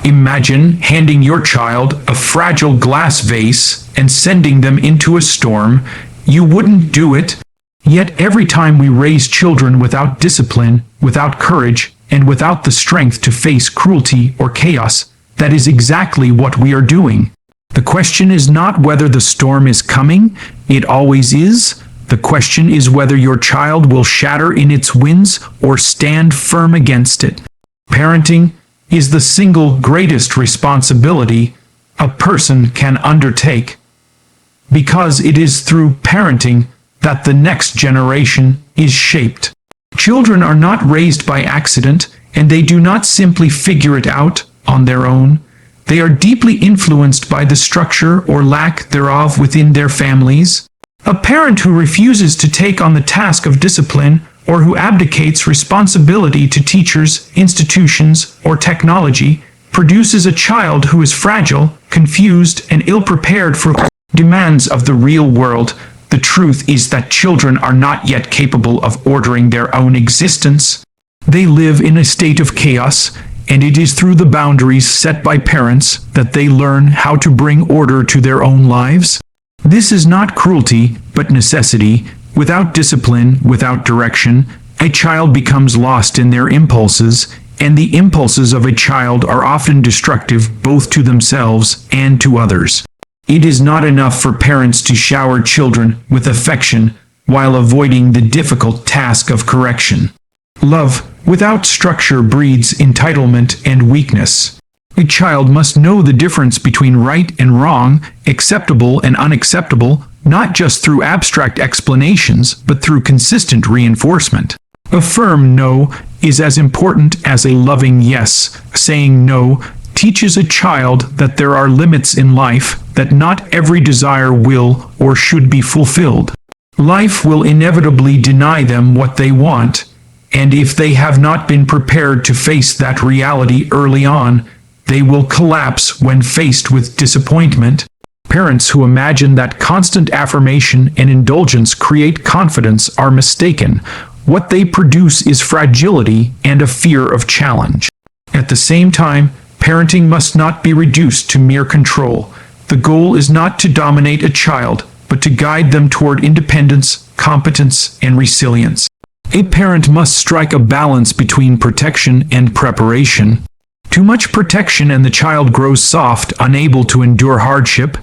Imagine handing your child a fragile glass vase and sending them into a storm. You wouldn't do it. Yet every time we raise children without discipline, without courage, and without the strength to face cruelty or chaos, that is exactly what we are doing. The question is not whether the storm is coming. It always is. The question is whether your child will shatter in its winds or stand firm against it. Parenting is the single greatest responsibility a person can undertake, because it is through parenting that the next generation is shaped. Children are not raised by accident, and they do not simply figure it out on their own. They are deeply influenced by the structure or lack thereof within their families. A parent who refuses to take on the task of discipline, or who abdicates responsibility to teachers, institutions, or technology, produces a child who is fragile, confused, and ill-prepared for demands of the real world. The truth is that children are not yet capable of ordering their own existence. They live in a state of chaos, and it is through the boundaries set by parents that they learn how to bring order to their own lives. This is not cruelty, but necessity. Without discipline, without direction, a child becomes lost in their impulses, and the impulses of a child are often destructive both to themselves and to others. It is not enough for parents to shower children with affection while avoiding the difficult task of correction. Love without structure breeds entitlement and weakness. A child must know the difference between right and wrong, acceptable and unacceptable, not just through abstract explanations, but through consistent reinforcement. A firm no is as important as a loving yes. Saying no teaches a child that there are limits in life, that not every desire will or should be fulfilled. Life will inevitably deny them what they want, and if they have not been prepared to face that reality early on, they will collapse when faced with disappointment. Parents who imagine that constant affirmation and indulgence create confidence are mistaken. What they produce is fragility and a fear of challenge. At the same time, parenting must not be reduced to mere control. The goal is not to dominate a child, but to guide them toward independence, competence, and resilience. A parent must strike a balance between protection and preparation. Too much protection and the child grows soft, unable to endure hardship.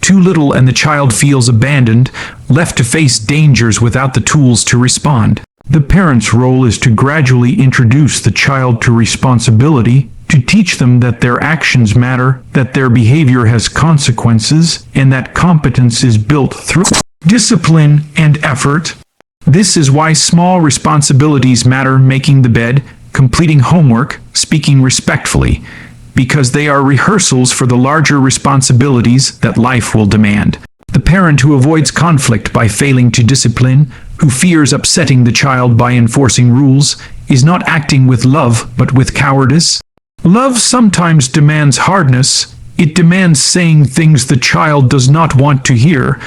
Too little and the child feels abandoned, left to face dangers without the tools to respond. The parent's role is to gradually introduce the child to responsibility, to teach them that their actions matter, that their behavior has consequences, and that competence is built through discipline and effort. This is why small responsibilities matter: making the bed, completing homework, speaking respectfully, because they are rehearsals for the larger responsibilities that life will demand. The parent who avoids conflict by failing to discipline, who fears upsetting the child by enforcing rules, is not acting with love but with cowardice. Love sometimes demands hardness. It demands saying things the child does not want to hear.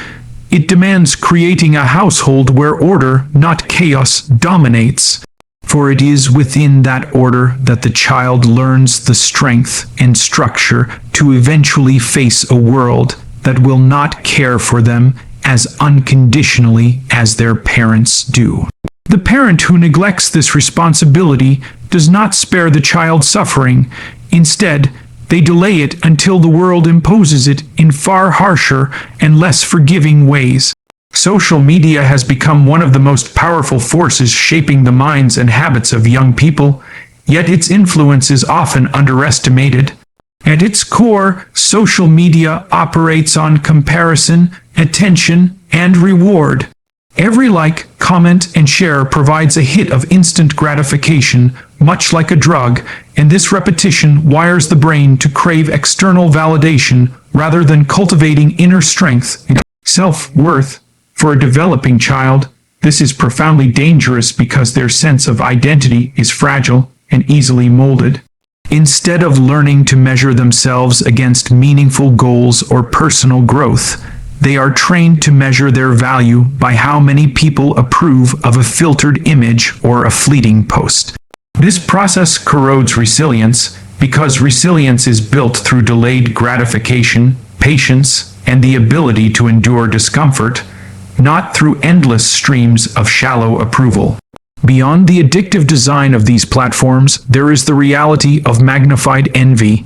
It demands creating a household where order, not chaos, dominates. For it is within that order that the child learns the strength and structure to eventually face a world that will not care for them as unconditionally as their parents do. The parent who neglects this responsibility does not spare the child suffering. Instead, they delay it until the world imposes it in far harsher and less forgiving ways. Social media has become one of the most powerful forces shaping the minds and habits of young people, yet its influence is often underestimated. At its core, social media operates on comparison, attention, and reward. Every like, comment, and share provides a hit of instant gratification, much like a drug, and this repetition wires the brain to crave external validation rather than cultivating inner strength and self-worth. For a developing child, this is profoundly dangerous because their sense of identity is fragile and easily molded. Instead of learning to measure themselves against meaningful goals or personal growth, they are trained to measure their value by how many people approve of a filtered image or a fleeting post. This process corrodes resilience, because resilience is built through delayed gratification, patience, and the ability to endure discomfort, not through endless streams of shallow approval. Beyond the addictive design of these platforms, there is the reality of magnified envy.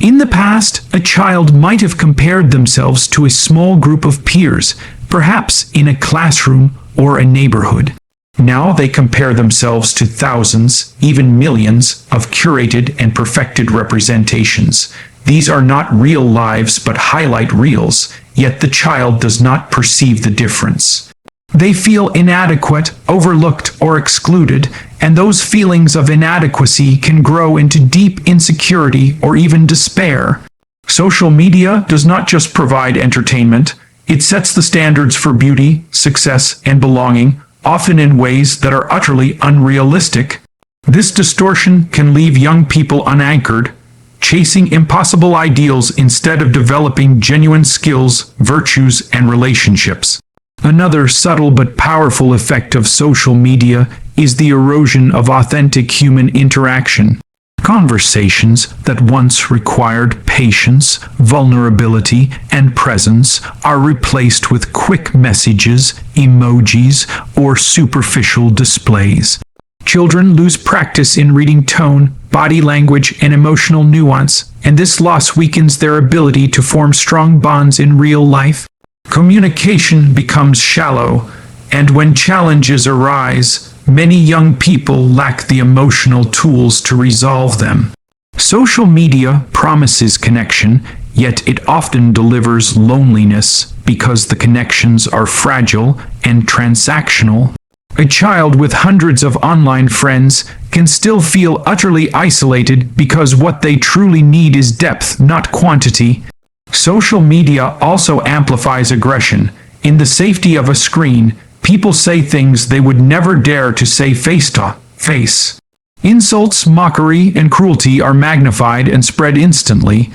In the past, a child might have compared themselves to a small group of peers, perhaps in a classroom or a neighborhood. Now they compare themselves to thousands, even millions, of curated and perfected representations. These are not real lives but highlight reels, yet the child does not perceive the difference. They feel inadequate, overlooked, or excluded, and those feelings of inadequacy can grow into deep insecurity or even despair. Social media does not just provide entertainment, it sets the standards for beauty, success, and belonging, often in ways that are utterly unrealistic. This distortion can leave young people unanchored, chasing impossible ideals instead of developing genuine skills, virtues, and relationships. Another subtle but powerful effect of social media is the erosion of authentic human interaction. Conversations that once required patience, vulnerability, and presence are replaced with quick messages, emojis, or superficial displays. Children lose practice in reading tone, body language, and emotional nuance, and this loss weakens their ability to form strong bonds in real life. Communication becomes shallow, and when challenges arise, many young people lack the emotional tools to resolve them. Social media promises connection, yet it often delivers loneliness because the connections are fragile and transactional. A child with hundreds of online friends can still feel utterly isolated because what they truly need is depth, not quantity. Social media also amplifies aggression. In the safety of a screen, people say things they would never dare to say face to face. Insults, mockery, and cruelty are magnified and spread instantly.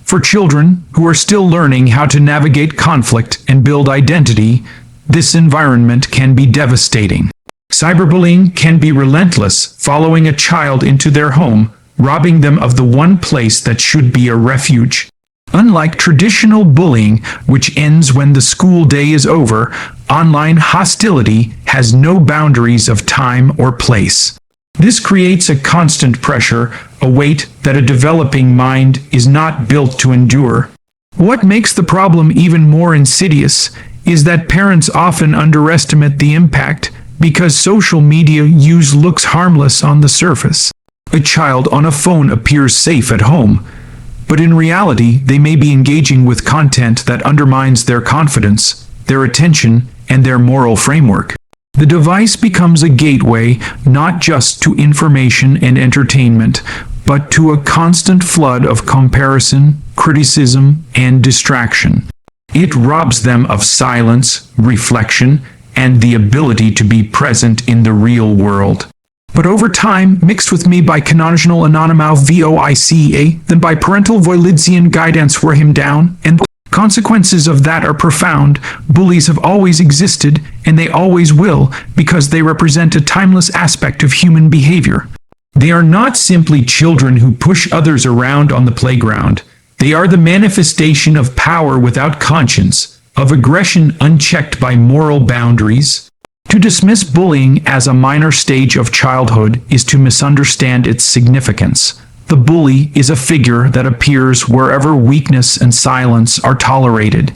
For children who are still learning how to navigate conflict and build identity, this environment can be devastating. Cyberbullying can be relentless, following a child into their home, robbing them of the one place that should be a refuge. Unlike traditional bullying, which ends when the school day is over, online hostility has no boundaries of time or place. This creates a constant pressure, a weight that a developing mind is not built to endure. What makes the problem even more insidious is that parents often underestimate the impact because social media use looks harmless on the surface. A child on a phone appears safe at home, but in reality, they may be engaging with content that undermines their confidence, their attention, and their moral framework. The device becomes a gateway not just to information and entertainment, but to a constant flood of comparison, criticism, and distraction. It robs them of silence, reflection, and the ability to be present in the real world. But over time, mixed with me by canonical anonymous voica, then by parental Voilidzian guidance wear him down, and the consequences of that are profound. Bullies have always existed, and they always will, because they represent a timeless aspect of human behavior. They are not simply children who push others around on the playground. They are the manifestation of power without conscience, of aggression unchecked by moral boundaries. To dismiss bullying as a minor stage of childhood is to misunderstand its significance. The bully is a figure that appears wherever weakness and silence are tolerated.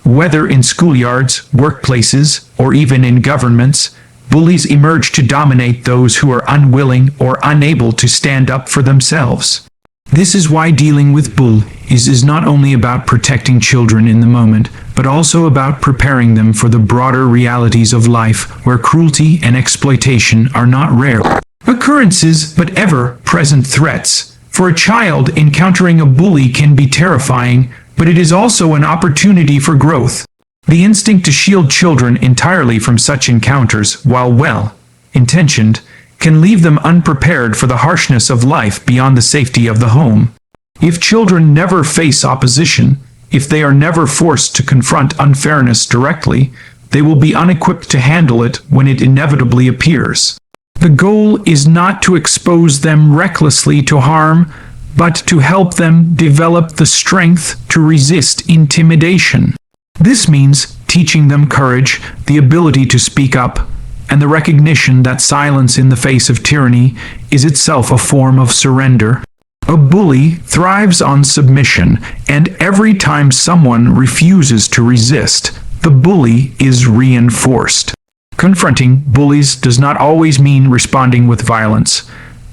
Whether in schoolyards, workplaces, or even in governments, bullies emerge to dominate those who are unwilling or unable to stand up for themselves. This is why dealing with bullies is not only about protecting children in the moment, but also about preparing them for the broader realities of life where cruelty and exploitation are not rare occurrences but ever-present threats. For a child, encountering a bully can be terrifying, but it is also an opportunity for growth. The instinct to shield children entirely from such encounters, while well-intentioned, can leave them unprepared for the harshness of life beyond the safety of the home. If children never face opposition, if they are never forced to confront unfairness directly, they will be unequipped to handle it when it inevitably appears. The goal is not to expose them recklessly to harm, but to help them develop the strength to resist intimidation. This means teaching them courage, the ability to speak up, and the recognition that silence in the face of tyranny is itself a form of surrender. A bully thrives on submission, and every time someone refuses to resist, the bully is reinforced. Confronting bullies does not always mean responding with violence,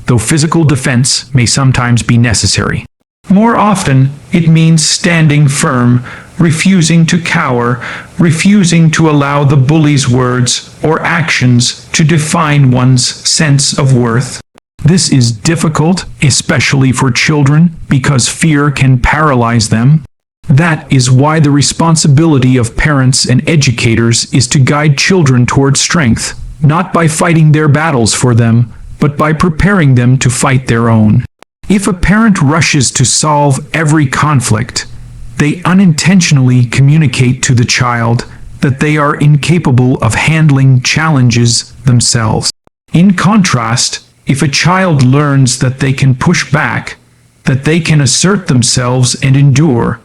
though physical defense may sometimes be necessary. More often, it means standing firm, refusing to cower, refusing to allow the bully's words or actions to define one's sense of worth. This is difficult, especially for children, because fear can paralyze them. That is why the responsibility of parents and educators is to guide children toward strength, not by fighting their battles for them, but by preparing them to fight their own. If a parent rushes to solve every conflict, they unintentionally communicate to the child that they are incapable of handling challenges themselves. In contrast, if a child learns that they can push back, that they can assert themselves and endure,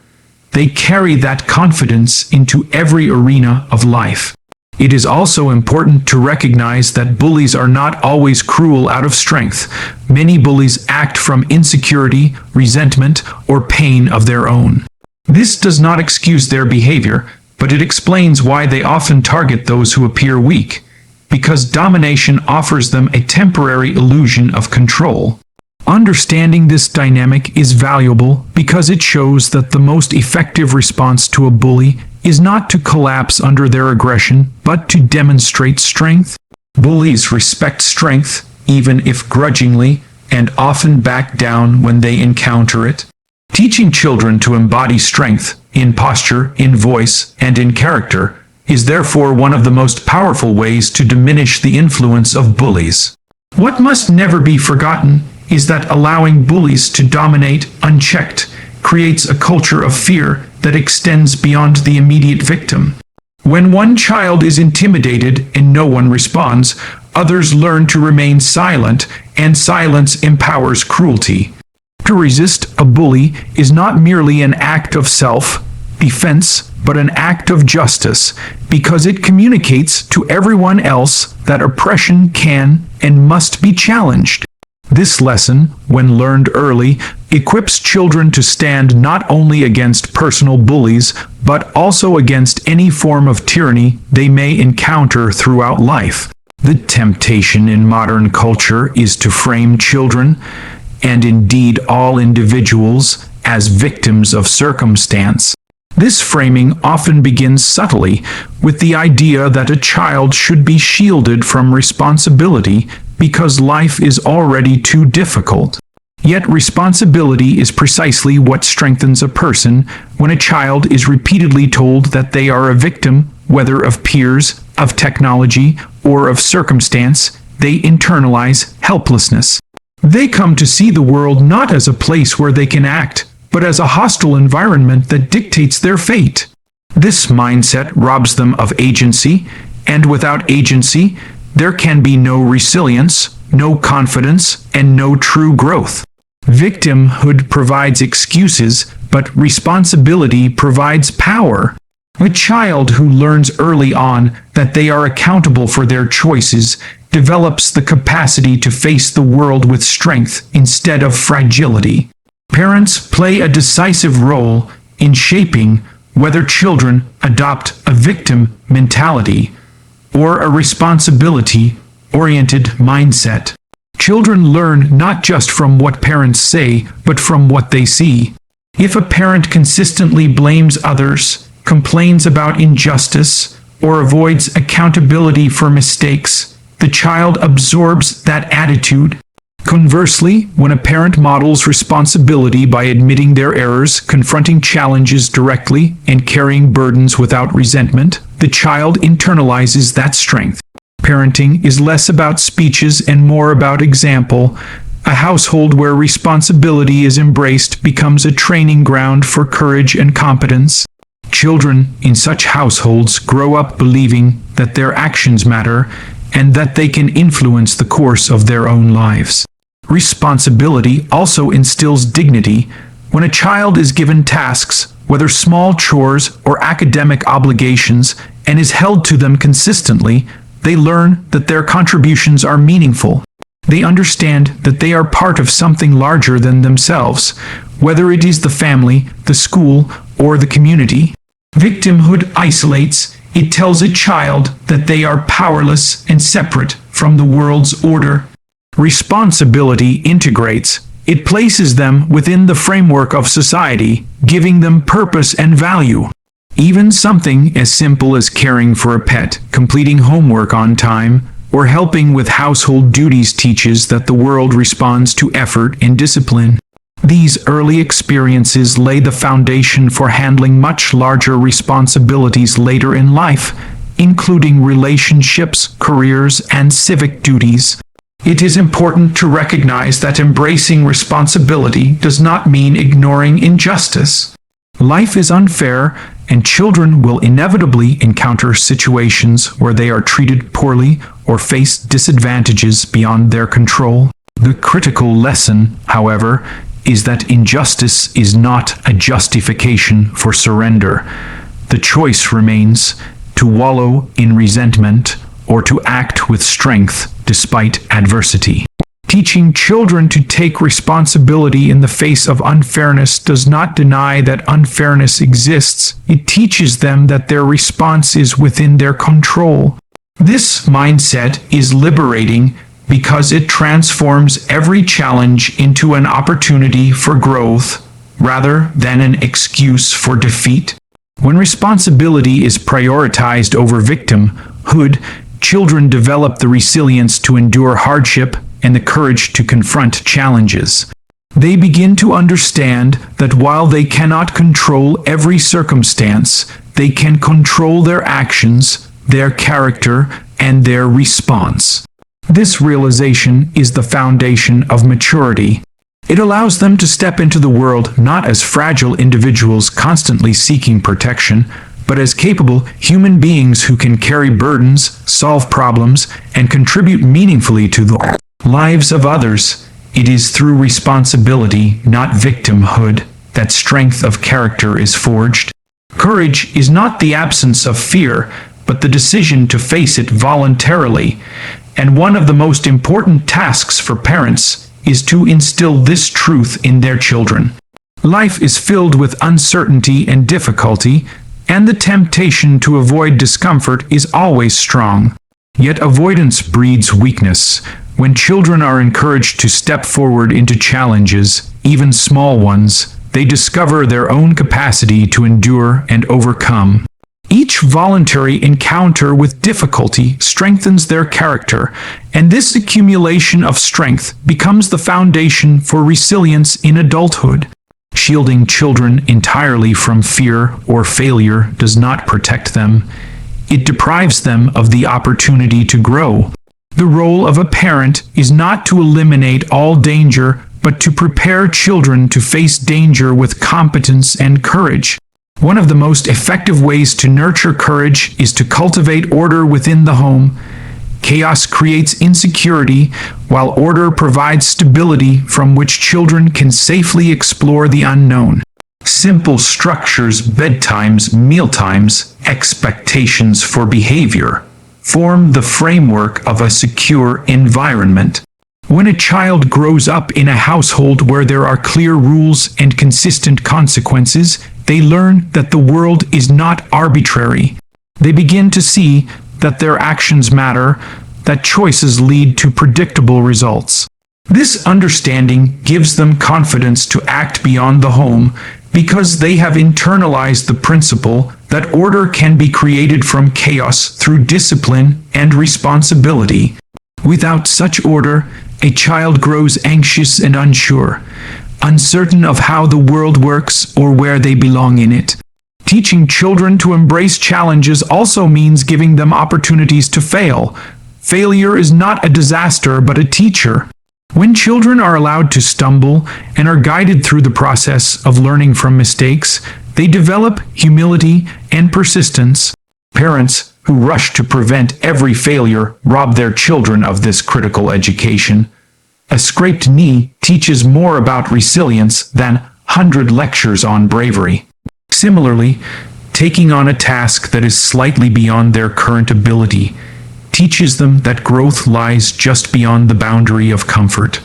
they carry that confidence into every arena of life. It is also important to recognize that bullies are not always cruel out of strength. Many bullies act from insecurity, resentment, or pain of their own. This does not excuse their behavior, but it explains why they often target those who appear weak, because domination offers them a temporary illusion of control. Understanding this dynamic is valuable because it shows that the most effective response to a bully is not to collapse under their aggression, but to demonstrate strength. Bullies respect strength, even if grudgingly, and often back down when they encounter it. Teaching children to embody strength, in posture, in voice, and in character, is therefore one of the most powerful ways to diminish the influence of bullies. What must never be forgotten is that allowing bullies to dominate unchecked creates a culture of fear that extends beyond the immediate victim. When one child is intimidated and no one responds, others learn to remain silent, and silence empowers cruelty. To resist a bully is not merely an act of self-defense, but an act of justice, because it communicates to everyone else that oppression can and must be challenged. This lesson, when learned early, equips children to stand not only against personal bullies, but also against any form of tyranny they may encounter throughout life. The temptation in modern culture is to frame children, and indeed all individuals, as victims of circumstance. This framing often begins subtly, with the idea that a child should be shielded from responsibility because life is already too difficult. Yet responsibility is precisely what strengthens a person when a child is repeatedly told that they are a victim, whether of peers, of technology, or of circumstance. They internalize helplessness. They come to see the world not as a place where they can act, but as a hostile environment that dictates their fate. This mindset robs them of agency, and without agency, there can be no resilience, no confidence, and no true growth. Victimhood provides excuses, but responsibility provides power. A child who learns early on that they are accountable for their choices develops the capacity to face the world with strength instead of fragility. Parents play a decisive role in shaping whether children adopt a victim mentality or a responsibility-oriented mindset. Children learn not just from what parents say, but from what they see. If a parent consistently blames others, complains about injustice, or avoids accountability for mistakes, the child absorbs that attitude. Conversely, when a parent models responsibility by admitting their errors, confronting challenges directly, and carrying burdens without resentment, the child internalizes that strength. Parenting is less about speeches and more about example. A household where responsibility is embraced becomes a training ground for courage and competence. Children in such households grow up believing that their actions matter and that they can influence the course of their own lives. Responsibility also instills dignity. When a child is given tasks, whether small chores or academic obligations, and is held to them consistently, they learn that their contributions are meaningful. They understand that they are part of something larger than themselves, whether it is the family, the school, or the community. Victimhood isolates. It tells a child that they are powerless and separate from the world's order. Responsibility integrates. It places them within the framework of society, giving them purpose and value. Even something as simple as caring for a pet, completing homework on time, or helping with household duties teaches that the world responds to effort and discipline. These early experiences lay the foundation for handling much larger responsibilities later in life, including relationships, careers, and civic duties. It is important to recognize that embracing responsibility does not mean ignoring injustice. Life is unfair, and children will inevitably encounter situations where they are treated poorly or face disadvantages beyond their control. The critical lesson, however, is that injustice is not a justification for surrender. The choice remains to wallow in resentment or to act with strength despite adversity. Teaching children to take responsibility in the face of unfairness does not deny that unfairness exists. It teaches them that their response is within their control. This mindset is liberating because it transforms every challenge into an opportunity for growth rather than an excuse for defeat. When responsibility is prioritized over victimhood, children develop the resilience to endure hardship and the courage to confront challenges. They begin to understand that while they cannot control every circumstance, they can control their actions, their character, and their response. This realization is the foundation of maturity. It allows them to step into the world not as fragile individuals constantly seeking protection, but as capable human beings who can carry burdens, solve problems, and contribute meaningfully to the lives of others. It is through responsibility, not victimhood, that strength of character is forged. Courage is not the absence of fear, but the decision to face it voluntarily. And one of the most important tasks for parents is to instill this truth in their children. Life is filled with uncertainty and difficulty, and the temptation to avoid discomfort is always strong. Yet avoidance breeds weakness. When children are encouraged to step forward into challenges, even small ones, they discover their own capacity to endure and overcome. Each voluntary encounter with difficulty strengthens their character, and this accumulation of strength becomes the foundation for resilience in adulthood. Shielding children entirely from fear or failure does not protect them. It deprives them of the opportunity to grow. The role of a parent is not to eliminate all danger, but to prepare children to face danger with competence and courage. One of the most effective ways to nurture courage is to cultivate order within the home. Chaos creates insecurity, while order provides stability from which children can safely explore the unknown. Simple structures, bedtimes, mealtimes, expectations for behavior, form the framework of a secure environment. When a child grows up in a household where there are clear rules and consistent consequences, they learn that the world is not arbitrary. They begin to see that their actions matter, that choices lead to predictable results. This understanding gives them confidence to act beyond the home because they have internalized the principle that order can be created from chaos through discipline and responsibility. Without such order, a child grows anxious and unsure, uncertain of how the world works or where they belong in it. Teaching children to embrace challenges also means giving them opportunities to fail. Failure is not a disaster, but a teacher. When children are allowed to stumble and are guided through the process of learning from mistakes, they develop humility and persistence. Parents who rush to prevent every failure rob their children of this critical education. A scraped knee teaches more about resilience than 100 lectures on bravery. Similarly, taking on a task that is slightly beyond their current ability teaches them that growth lies just beyond the boundary of comfort.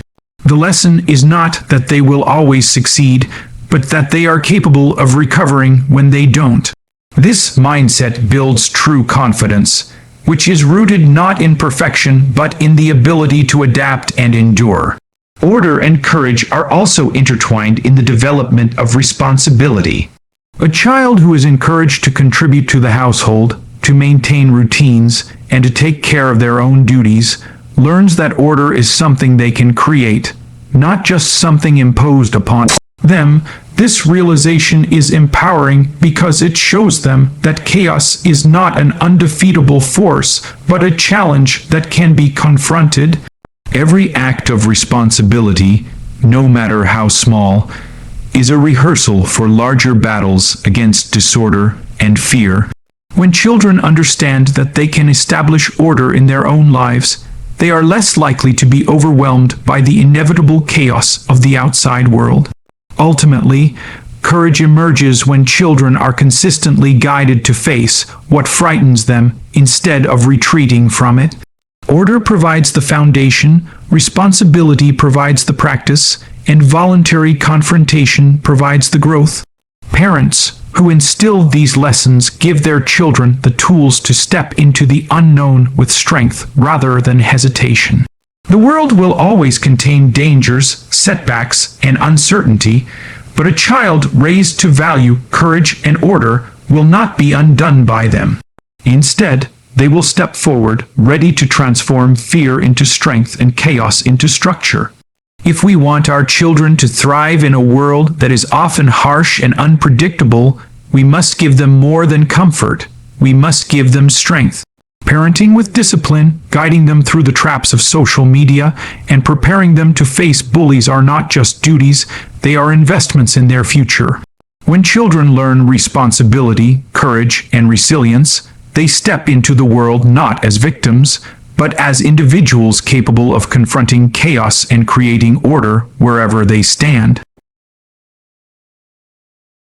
The lesson is not that they will always succeed, but that they are capable of recovering when they don't. This mindset builds true confidence, which is rooted not in perfection but in the ability to adapt and endure. Order and courage are also intertwined in the development of responsibility. A child who is encouraged to contribute to the household, to maintain routines, and to take care of their own duties, learns that order is something they can create, not just something imposed upon them. This realization is empowering because it shows them that chaos is not an undefeatable force, but a challenge that can be confronted. Every act of responsibility, no matter how small, is a rehearsal for larger battles against disorder and fear. When children understand that they can establish order in their own lives, they are less likely to be overwhelmed by the inevitable chaos of the outside world. Ultimately, courage emerges when children are consistently guided to face what frightens them instead of retreating from it. Order provides the foundation, responsibility provides the practice, and voluntary confrontation provides the growth. Parents who instill these lessons give their children the tools to step into the unknown with strength rather than hesitation. The world will always contain dangers, setbacks, and uncertainty, but a child raised to value courage and order will not be undone by them. Instead, they will step forward, ready to transform fear into strength and chaos into structure. If we want our children to thrive in a world that is often harsh and unpredictable, we must give them more than comfort. We must give them strength. Parenting with discipline, guiding them through the traps of social media, and preparing them to face bullies are not just duties, they are investments in their future. When children learn responsibility, courage, and resilience, they step into the world not as victims, but as individuals capable of confronting chaos and creating order wherever they stand.